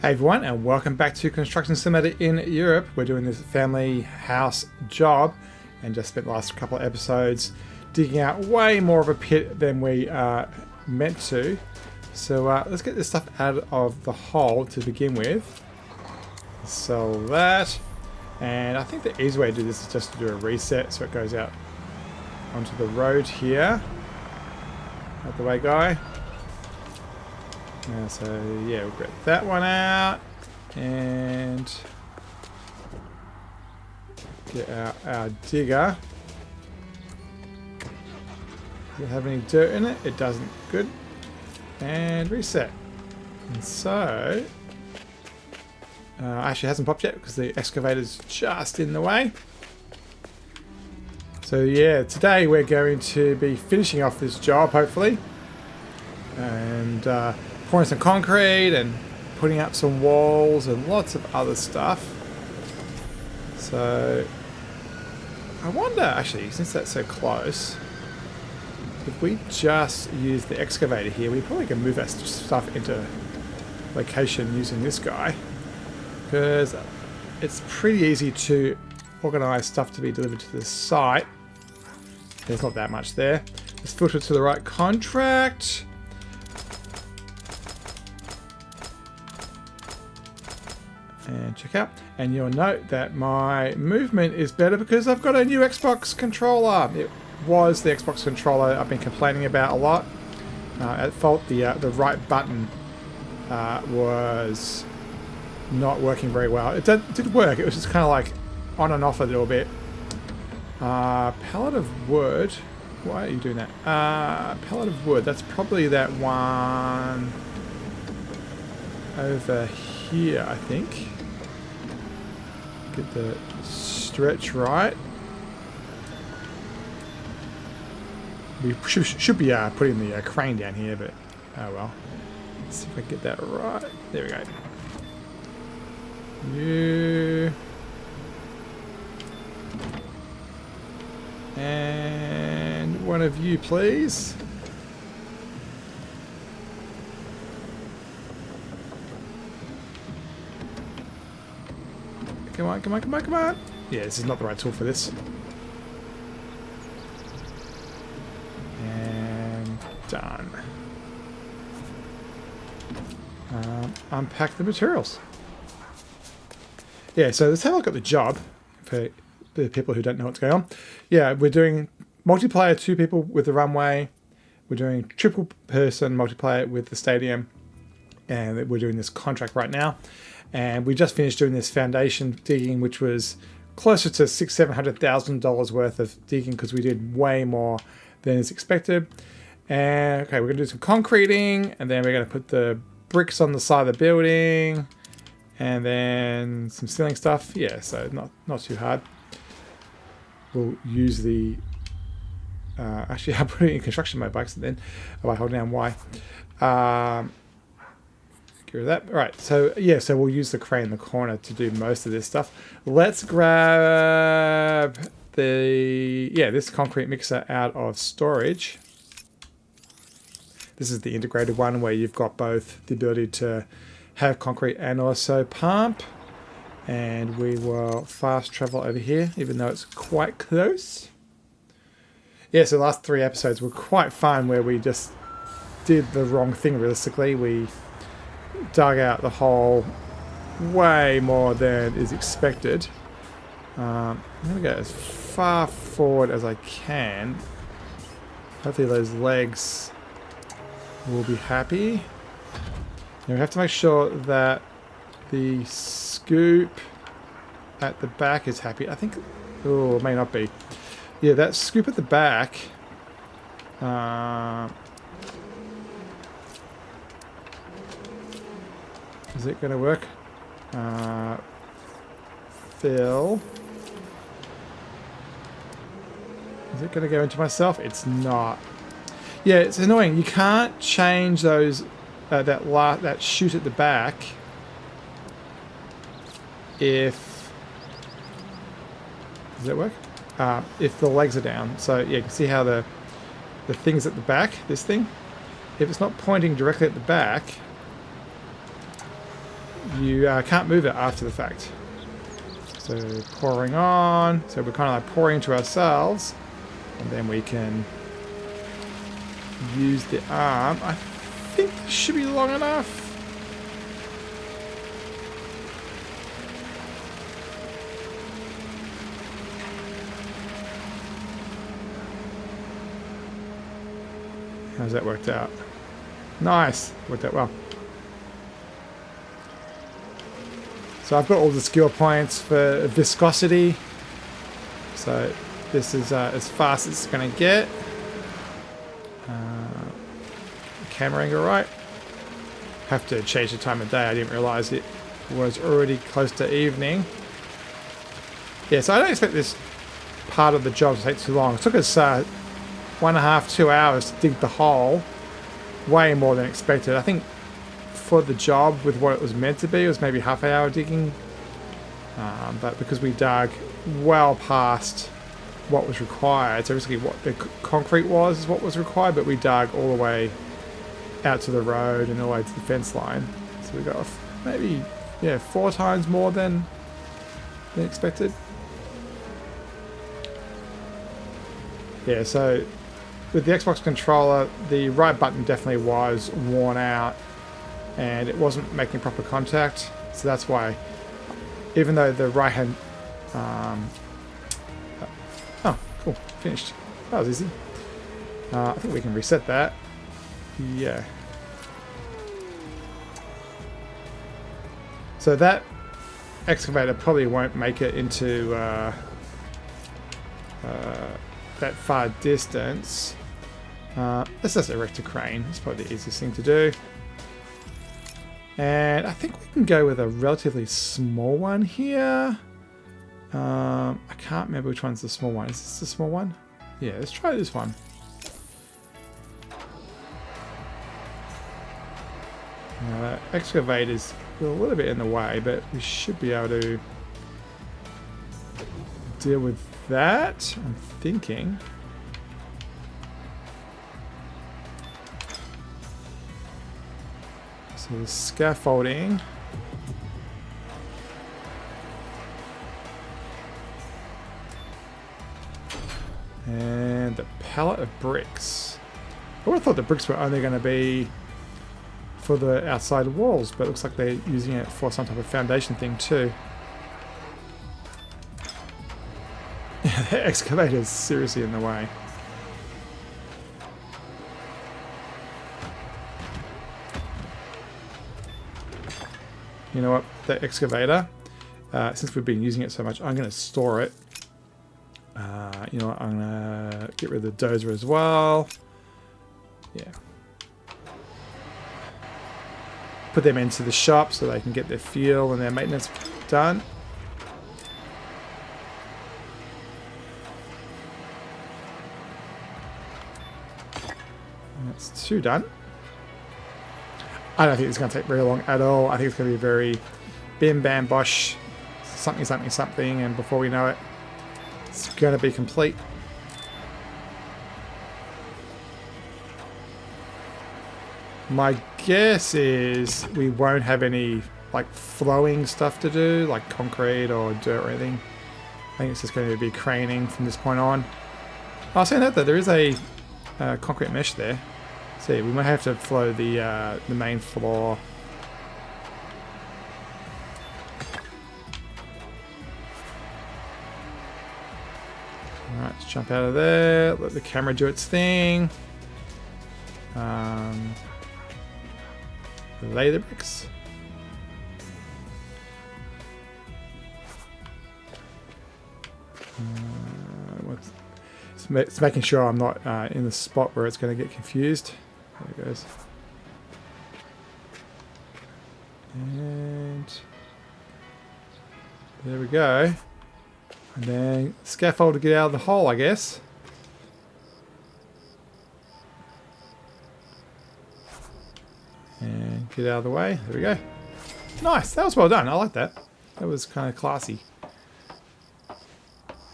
Hey everyone, and welcome back to Construction Simulator in Europe. We're doing this family house job and just spent the last couple of episodes digging out way more of a pit than we meant to. So let's get this stuff out of the hole to begin with. Sell that. And I think the easy way to do this is just to do a reset so it goes out onto the road here. Out the way, guy. So yeah, we'll get that one out and get out our digger. Does it have any dirt in it? It doesn't. Good. And reset. And so actually hasn't popped yet because the excavator's just in the way. So yeah, today we're going to be finishing off this job hopefully, and pouring some concrete and putting up some walls and lots of other stuff. So I wonder, actually, since that's so close, if we just use the excavator here, we probably can move that stuff into location using this guy, because it's pretty easy to organize stuff to be delivered to the site. There's not that much there. Let's filter to the right contract. And check out, and you'll note that my movement is better because I've got a new Xbox controller. It was the Xbox controller I've been complaining about a lot. At fault, the right button was not working very well. It did work. It was just kind of like on and off a little bit. Pallet of wood. Why are you doing that? Pallet of wood. That's probably that one over here, I think. Get the stretch right. We should be putting the crane down here, but oh well. Let's see if I can get that right. There we go. You and one of you, please. Come on, come on, come on, come on. Yeah, this is not the right tool for this. And done. Unpack the materials. Yeah, so let's have a look at the job for the people who don't know what's going on. Yeah, we're doing multiplayer 2 people with the runway. We're doing triple person multiplayer with the stadium. And we're doing this contract right now. And we just finished doing this foundation digging, which was closer to $600,000-$700,000 worth of digging because we did way more than is expected. And okay, we're going to do some concreting, and then we're going to put the bricks on the side of the building, and then some ceiling stuff. Yeah, so not too hard. We'll use the actually I'll put it in construction mode by accident by holding down Y. Get rid of that. Right, so yeah, so we'll use the crane in the corner to do most of this stuff. Let's grab this concrete mixer out of storage. This is the integrated one where you've got both the ability to have concrete and also pump. And we will fast travel over here, even though it's quite close. Yeah, so the last 3 episodes were quite fun where we just did the wrong thing realistically. We dug out the hole way more than is expected. I'm going to go as far forward as I can. Hopefully those legs will be happy. Now we have to make sure that the scoop at the back is happy. I think, oh, it may not be. Yeah, that scoop at the back is it going to work? Fill. Is it going to go into myself? It's not. Yeah, it's annoying. You can't change those that chute at the back if... Does that work? If the legs are down. So yeah, you can see how the thing's at the back, this thing. If it's not pointing directly at the back, you can't move it after the fact. So pouring on. So we're kind of like pouring to ourselves. And then we can use the arm. I think this should be long enough. How's that worked out? Nice. Worked out well. So I've got all the skill points for viscosity. So this is as fast as it's going to get. Camera angle right. Have to change the time of day. I didn't realize it was already close to evening. Yeah, so I don't expect this part of the job to take too long. It took us 1.5 to 2 hours to dig the hole. Way more than expected. I think for the job with what it was meant to be, it was maybe half an hour digging. But because we dug well past what was required, so basically what the concrete was is what was required, but we dug all the way out to the road and all the way to the fence line. So we got maybe 4 times more than expected. Yeah, so with the Xbox controller, the right button definitely was worn out and it wasn't making proper contact. So that's why, even though the right hand... oh, cool. Finished. That was easy. I think we can reset that. Yeah. So that excavator probably won't make it into that far distance. Let's just erect a crane. It's probably the easiest thing to do. And I think we can go with a relatively small one here. I can't remember which one's the small one. Is this the small one? Yeah, let's try this one. Now that excavator's a little bit in the way, but we should be able to deal with that, I'm thinking. So the scaffolding. And the pallet of bricks. I would have thought the bricks were only going to be for the outside walls, but it looks like they're using it for some type of foundation thing too. Yeah, the excavator is seriously in the way. You know what? The excavator, since we've been using it so much, I'm going to store it. You know what? I'm going to get rid of the dozer as well. Yeah. Put them into the shop so they can get their fuel and their maintenance done. And that's 2 done. I don't think it's going to take very long at all. I think it's going to be very bim bam bosh, something something something, and before we know it, it's going to be complete. My guess is we won't have any like flowing stuff to do, like concrete or dirt or anything. I think it's just going to be craning from this point on. Oh, saying that though, there is a concrete mesh there. See, we might have to flow the main floor. Alright, let's jump out of there. Let the camera do its thing. Lay the bricks. It's making sure I'm not in the spot where it's going to get confused. There it goes. And there we go. And then scaffold to get out of the hole, I guess. And get out of the way. There we go. Nice. That was well done. I like that. That was kind of classy.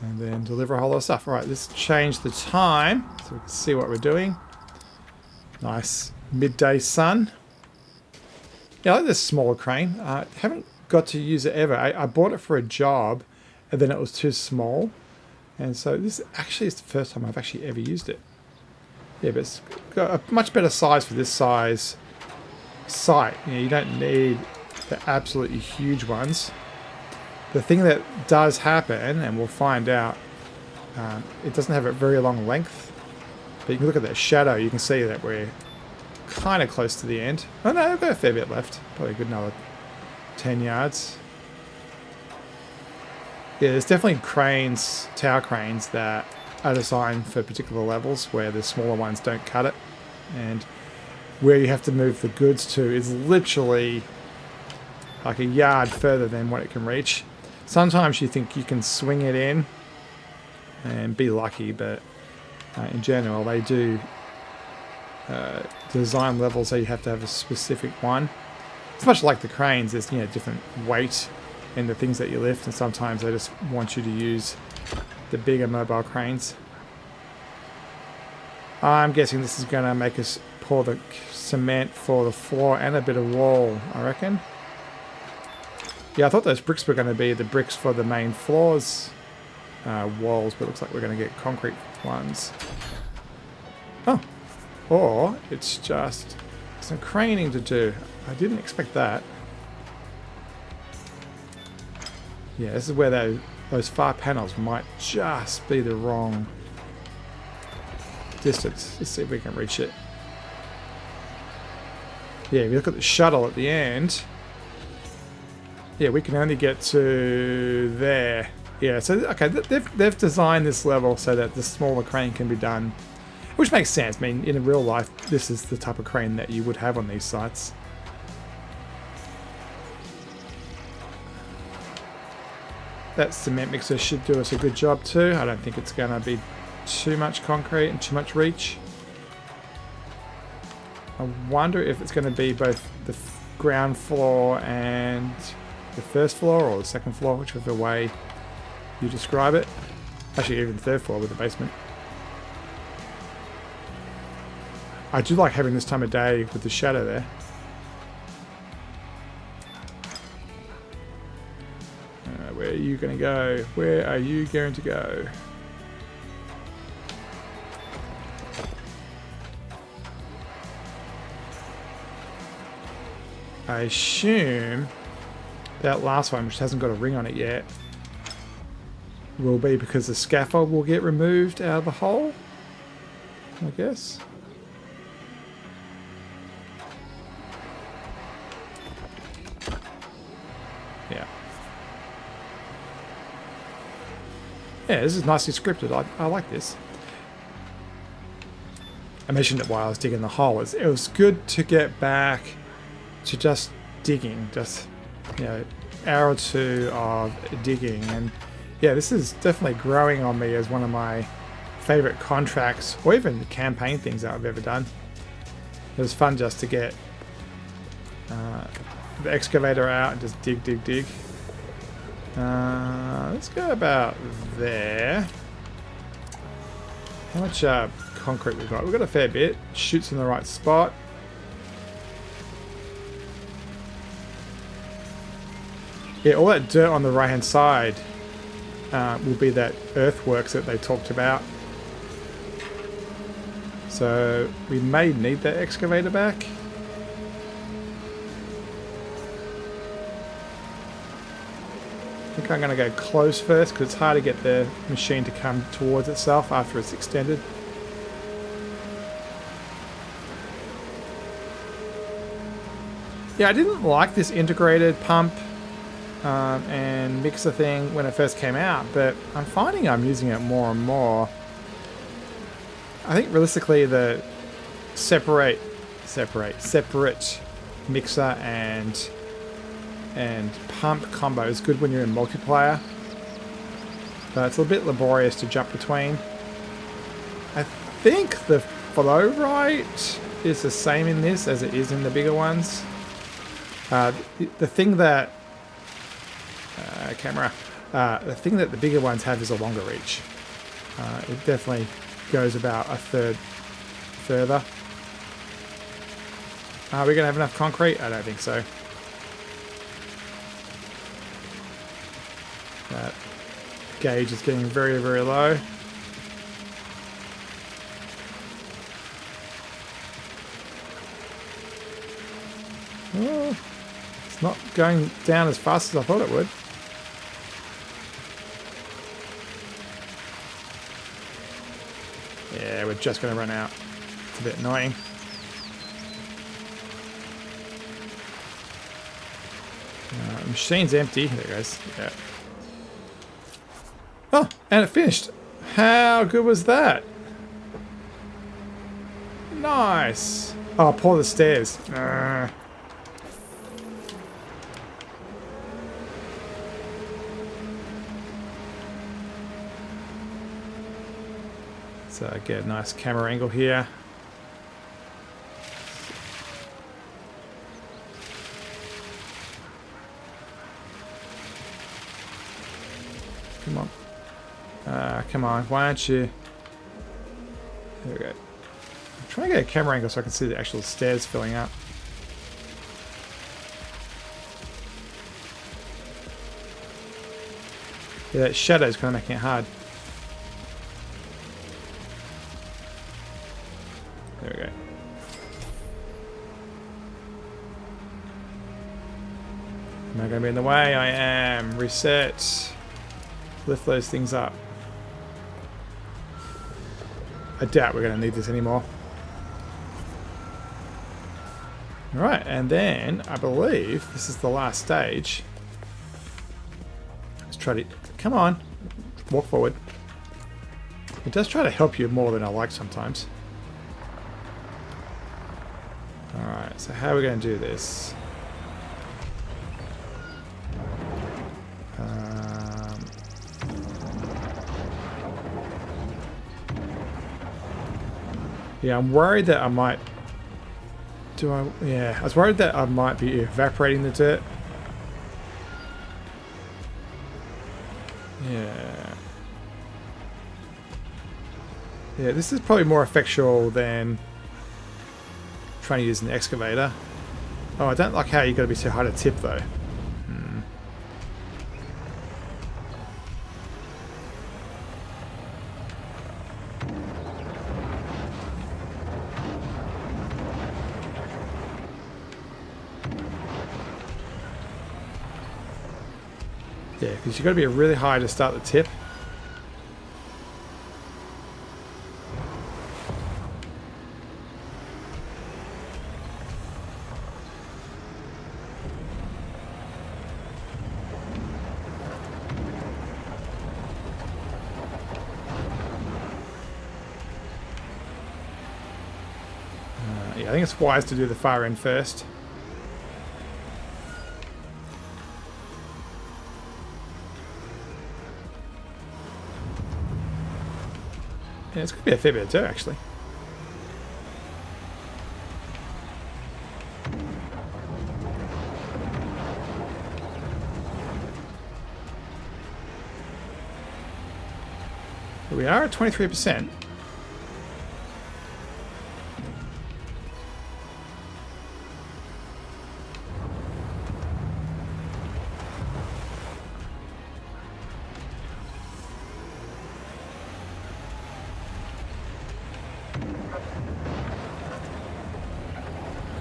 And then deliver a whole lot of stuff. Alright, let's change the time so we can see what we're doing. Nice midday sun. Yeah, I like this smaller crane. Haven't got to use it ever. I bought it for a job, and then it was too small, and so this actually is the first time I've actually ever used it. Yeah, but it's got a much better size for this size site. You know, you don't need the absolutely huge ones. The thing that does happen, and we'll find out, it doesn't have a very long length, but you can look at that shadow, you can see that we're kind of close to the end. Oh no, I've got a fair bit left. Probably a good another 10 yards. Yeah, there's definitely cranes, tower cranes, that are designed for particular levels where the smaller ones don't cut it. And where you have to move the goods to is literally like a yard further than what it can reach. Sometimes you think you can swing it in and be lucky, but in general they do design levels so you have to have a specific one. It's much like the cranes. There's, you know, different weight in the things that you lift, and sometimes they just want you to use the bigger mobile cranes. I'm guessing this is going to make us pour the cement for the floor and a bit of wall, I reckon. Yeah, I thought those bricks were going to be the bricks for the main floors walls, but it looks like we're going to get concrete ones. Oh, or it's just some craning to do. I didn't expect that. Yeah, this is where those far panels might just be the wrong distance. Let's see if we can reach it. Yeah, if you look at the shuttle at the end, yeah, we can only get to there. Yeah, so okay, they've designed this level so that the smaller crane can be done, which makes sense. I mean, in real life, this is the type of crane that you would have on these sites. That cement mixer should do us a good job too. I don't think it's going to be too much concrete and too much reach. I wonder if it's going to be both the ground floor and the first floor, or the second floor, whichever way you describe it. Actually, even the third floor with the basement. I do like having this time of day with the shadow there. Where are you going to go? Where are you going to go? I assume that last one, which hasn't got a ring on it yet, will be because the scaffold will get removed out of the hole, I guess. Yeah. Yeah, this is nicely scripted. I like this. I mentioned it while I was digging the hole. It was good to get back to just digging, just, you know, hour or two of digging. And yeah, this is definitely growing on me as one of my favorite contracts, or even the campaign things that I've ever done. It was fun just to get the excavator out and just dig. Let's go about there. How much concrete we've got? We've got a fair bit. Shoots in the right spot. Yeah, all that dirt on the right hand side will be that earthworks that they talked about. So we may need that excavator back. I think I'm going to go close first because it's hard to get the machine to come towards itself after it's extended. Yeah, I didn't like this integrated pump and mixer thing when it first came out, but I'm finding I'm using it more and more. I think realistically the separate mixer and pump combo is good when you're in multiplayer, but it's a bit laborious to jump between. I think the flow rate is the same in this as it is in the bigger ones. The thing that the thing that the bigger ones have is a longer reach. It definitely goes about a third further. Are we going to have enough concrete? I don't think so. That gauge is getting very, very low. Oh, it's not going down as fast as I thought it would. Yeah, we're just going to run out. It's a bit annoying. Machine's empty. There it goes. Yeah. Oh, and it finished. How good was that? Nice. Oh, pour the stairs. So get a nice camera angle here. Come on. Come on, why aren't you... There we go. I'm trying to get a camera angle so I can see the actual stairs filling up. Yeah, that shadow's kind of making it hard. There we go. Am I going to be in the way? I am. Reset. Lift those things up. I doubt we're going to need this anymore. Alright, and then I believe this is the last stage. Let's try to... Come on. Walk forward. It does try to help you more than I like sometimes. Alright, so how are we going to do this? Yeah, I'm worried that I might... Yeah, I was worried that I might be evaporating the dirt. Yeah. Yeah, this is probably more effectual than trying to use an excavator. Oh, I don't like how you got to be so high to tip though. Yeah, because you've got to be really high to start the tip. Yeah, I think it's wise to do the far end first. Yeah, it's going to be a fair bit of dirt, actually. But we are at 23%.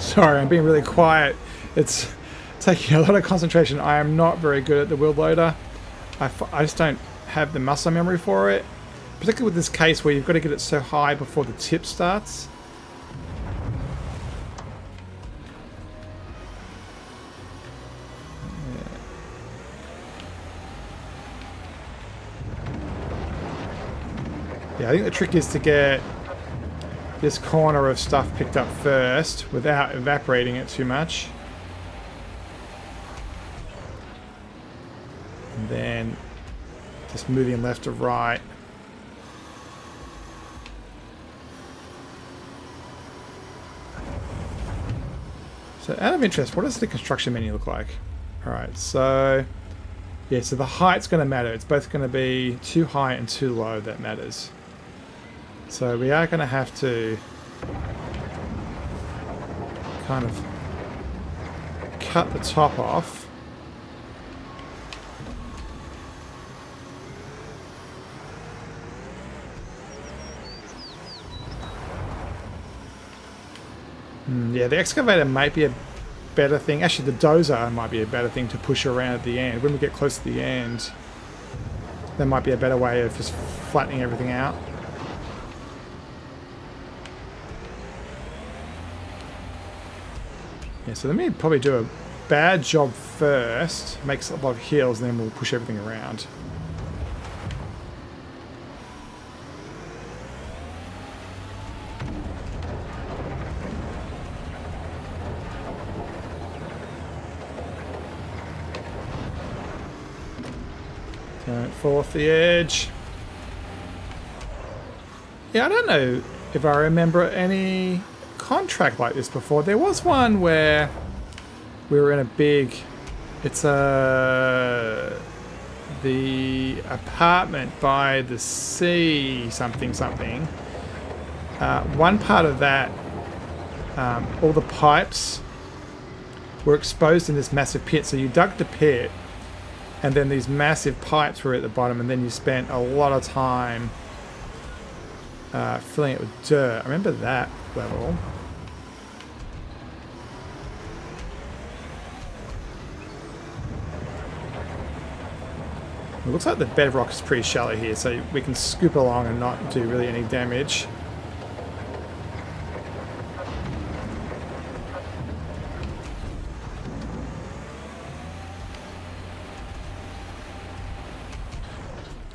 Sorry, I'm being really quiet. It's taking a lot of concentration. I am not very good at the wheel loader. I just don't have the muscle memory for it. Particularly with this case where you've got to get it so high before the tip starts. Yeah, I think the trick is to get this corner of stuff picked up first without evaporating it too much. And then just moving left to right. So out of interest, what does the construction menu look like? Alright, so yeah, so the height's going to matter. It's both going to be too high and too low that matters. So we are going to have to kind of cut the top off. Yeah, the excavator might be a better thing. Actually, the dozer might be a better thing to push around at the end. When we get close to the end, there might be a better way of just flattening everything out. Yeah, so let me probably do a bad job first, makes a lot of hills, and then we'll push everything around. Don't fall off the edge. Yeah, I don't know if I remember any contract like this before. There was one where we were in a big... It's the apartment by the sea something. One part of that, all the pipes were exposed in this massive pit. So you dug the pit, and then these massive pipes were at the bottom, and then you spent a lot of time filling it with dirt. I remember that level. It looks like the bedrock is pretty shallow here, so we can scoop along and not do really any damage.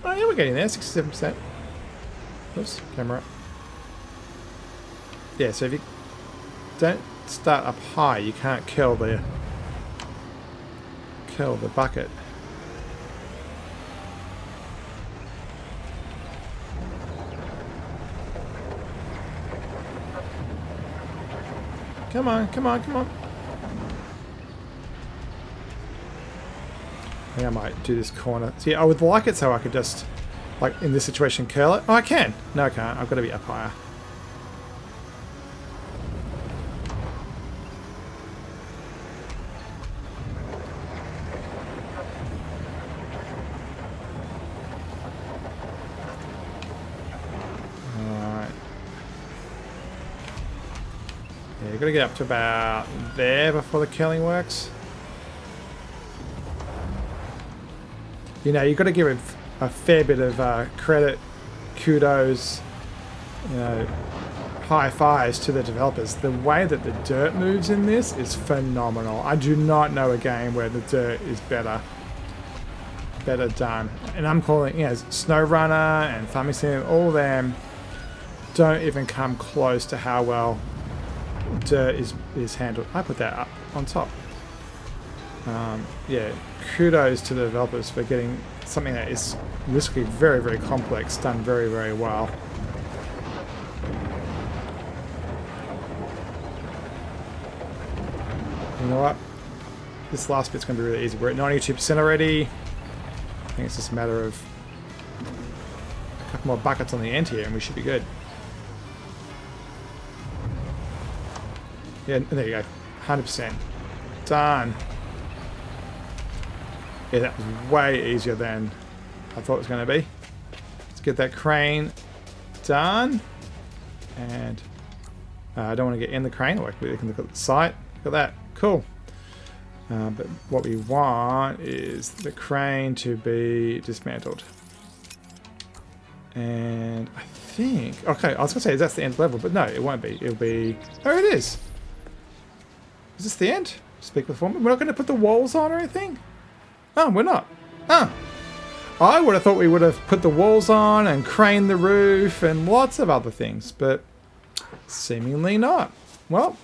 Oh yeah, we're getting there, 67%. Oops, camera. Yeah, so if you don't start up high, you can't kill the bucket. Come on, come on, come on. I think I might do this corner. See, I would like it so I could just, like in this situation, curl it. Oh, I can. No, I can't. I've got to be up higher. You've got to get up to about there before the killing works. You know, you've got to give it a fair bit of credit, kudos, you know, high fives to the developers. The way that the dirt moves in this is phenomenal. I do not know a game where the dirt is better done. And I'm calling, you know, SnowRunner and Farming Sim, all of them don't even come close to how well dirt is handled. I put that up on top. Yeah, kudos to the developers for getting something that is risky, very, very complex, done very, very well. You know what? This last bit's going to be really easy. We're at 92% already. I think it's just a matter of a couple more buckets on the end here and we should be good. Yeah, there you go. 100%. Done. Yeah, that was way easier than I thought it was going to be. Let's get that crane done. And I don't want to get in the crane. We can look at the site. Look at that. Cool. But what we want is the crane to be dismantled. And I think... Okay, I was going to say that's the end level, but no, it won't be. It'll be... Oh, it is. Is this the end? Speak with Foreman. We're not going to put the walls on or anything? Oh, we're not. Oh. I would have thought we would have put the walls on and craned the roof and lots of other things, but seemingly not. Well,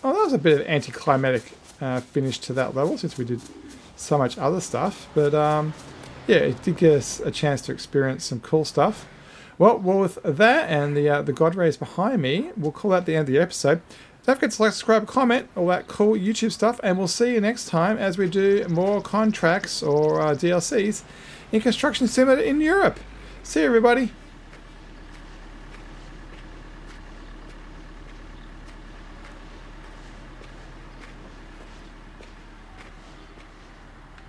that was a bit of anticlimactic finish to that level since we did so much other stuff. But yeah, it did give us a chance to experience some cool stuff. Well, with that and the God Rays behind me, we'll call that the end of the episode. Don't forget to like, subscribe, comment, all that cool YouTube stuff, and we'll see you next time as we do more contracts or DLCs in Construction Simulator in Europe. See you, everybody.